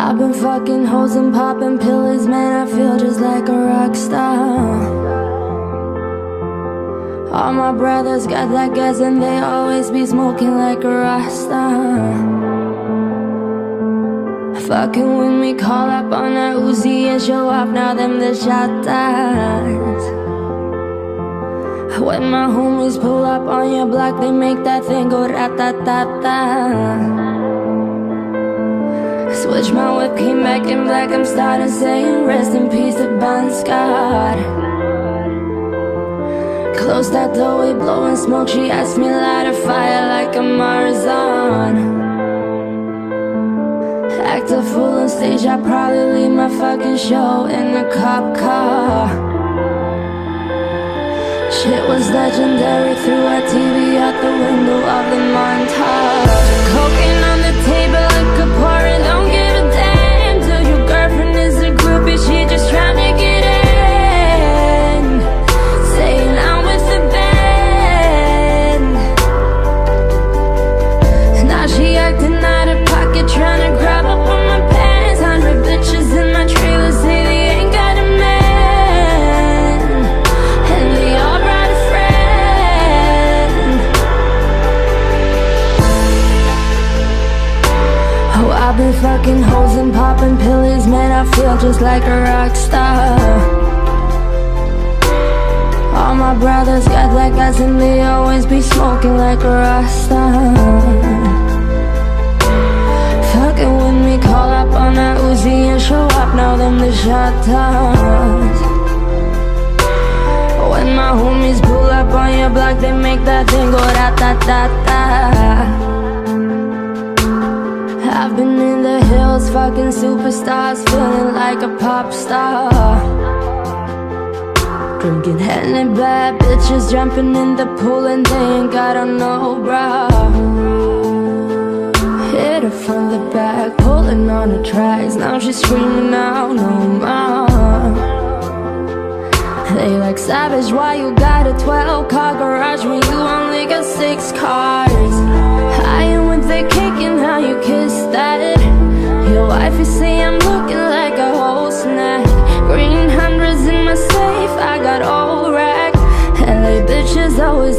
I've been fucking hoes and popping pills, man, I feel just like a rock star. All my brothers got that gas and they always be smoking like a rasta. Fucking with me, call up on that Uzi and show up, now them the shot eyes. When my homies pull up on your block, they make that thing go rat-ta-ta-ta. Switch my whip, came back in black, I'm starting saying rest in peace to Bon Scott. Close that door, we blowing smoke, she asked me light a fire like a Marzan. Act a fool on stage, I'd probably leave my fucking show in a cop car. Shit was legendary, threw our TV out the window of the montage. Cocaine on the table, liquor pouring, don't give a damn. Till your girlfriend is a groupie, she just trying to get in. Saying I'm with the band. Now she acting out of pocket, trying to grab up on my pants. 100 bitches in my trailer say they ain't got a man, and they all brought a friend. Oh, I've been fucking hoes and popping pills, man, I feel just like a rock star. All my brothers got that gas and they always be smoking like a rasta. Fucking with me, call up on that Uzi and show up, now them the shot toss. When my homies pull up on your block, they make that thing go rat-ta-ta-ta. I've been in the hills, fucking superstars, feeling like a pop star. Drinking Henny, bad bitches jumping in the pool and they ain't got on no bra. Hit her from the back, pulling on the tracks, now she's screaming out no more. They like, savage, why you got a 12-car garage when you only got 6 cars? I am with the cake and how you kiss that. Your wife, you say I'm looking like a whole snack. Green hundreds in my safe, I got old rack. LA bitches always